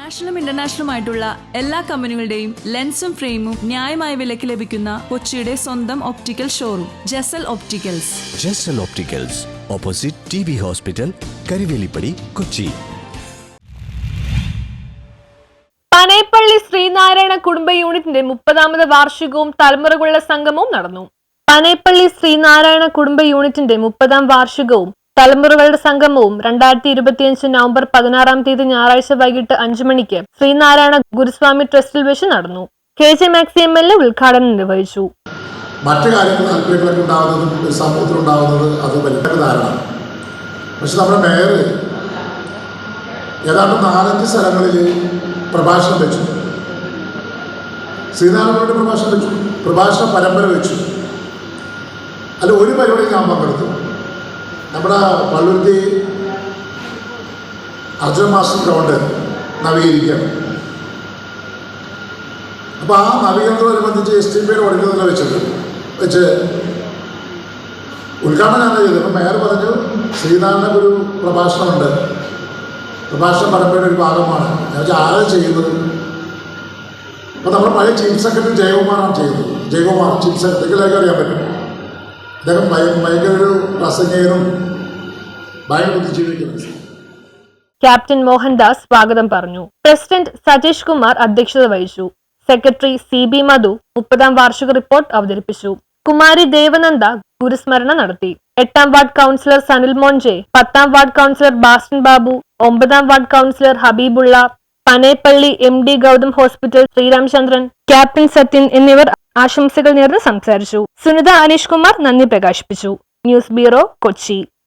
നാഷണലും ഇന്റർനാഷണലുമായിട്ടുള്ള എല്ലാ കമ്പനികളുടെയും ലെൻസും ഫ്രെയിമും ന്യായമായ വിലയ്ക്ക് ലഭിക്കുന്ന കൊച്ചിയുടെ സ്വന്തം optical showroom Jesal opticals. Jesal opticals, opposite TB hospital, Karivelippady, Kochi. Panappally Sreenarayana കുടുംബ യൂണിറ്റിന്റെ 30ാമത് വാർഷികവും തലമുറകളുടെ സംഗമവും നടന്നു. പനേപ്പള്ളി ശ്രീനാരായണ കുടുംബ യൂണിറ്റിന്റെ 30ാം വാർഷികവും തലമുറകളുടെ സംഗമവും 2025 നവംബർ 16-ാം തീയതി ഞായറാഴ്ച വൈകിട്ട് 5 മണിക്ക് ശ്രീനാരായണ ഗുരുസ്വാമി ട്രസ്റ്റിൽ വെച്ച് നടന്നു. KJ മാക്സി MLA ഉദ്ഘാടനം നിർവഹിച്ചു. മറ്റു കാര്യങ്ങൾ താല്പര്യങ്ങളൊക്കെ ഉണ്ടാകുന്നതും സമൂഹത്തിലുണ്ടാകുന്നത് അത് വലിയ ധാരണ. പക്ഷെ നമ്മുടെ മേയർ ഏതാണ്ട് 4-5 സ്ഥലങ്ങളിൽ പ്രഭാഷണം വെച്ചു, ശ്രീനാരായണ പ്രഭാഷണം വെച്ചു, പ്രഭാഷണ പരമ്പര വെച്ചു. അല്ല, ഒരു പരിപാടി ഞാൻ പങ്കെടുത്തു. നമ്മുടെ പള്ളുരുത്തി അർജുന മാസ്റ്റർ ഗ്രൗണ്ട് നവീകരിക്കുകയാണ്. അപ്പോൾ ആ നവീകരണത്തോടനുബന്ധിച്ച് STP ഓഡിറ്റോറിയത്തിൽ വെച്ച് ഉദ്ഘാടനം ഞാൻ ചെയ്തു. അപ്പം മേയർ പറഞ്ഞു, ശ്രീനാരായണ ഒരു പ്രഭാഷണമുണ്ട്, പ്രഭാഷണ പരമ്പരയുടെ ഒരു ഭാഗമാണ്. ഞാൻ വെച്ചാൽ ആരാ ചെയ്യുന്നത്? അപ്പോൾ നമ്മുടെ പഴയ ചീഫ് സെക്രട്ടറി ജയകുമാറാണ് ചെയ്യുന്നത്. ജയകുമാർ ചീഫ് സെക്രട്ടറിക്ക് അറിയാൻ പറ്റും. അദ്ദേഹം ഭയങ്കര ഒരു പ്രസംഗകനും ഭയങ്കര ബുദ്ധിജീവിക്കുന്നു. ക്യാപ്റ്റൻ മോഹൻദാസ് സ്വാഗതം പറഞ്ഞു. പ്രസിഡന്റ് സതീഷ് കുമാർ അധ്യക്ഷത വഹിച്ചു. സെക്രട്ടറി CB മധു 30ാം വാർഷിക റിപ്പോർട്ട് അവതരിപ്പിച്ചു. കുമാരി ദേവനന്ദ ഗുരുസ്മരണ നടത്തി. 8ാം വാർഡ് കൗൺസിലർ സനിൽ മോൻജെ, 10ാം വാർഡ് കൗൺസിലർ ബാസ്റ്റൻ ബാബു, 9ാം ward councillor Habeebulla, Panappally MD Gautham hospital Sreeramachandran, captain Sathyan എന്നിവർ ആശംസകൾ നേർന്ന് സംസാരിച്ചു. സുനിത അനീഷ് കുമാർ നന്ദി പ്രകാശിപ്പിച്ചു. News bureau, Kochi.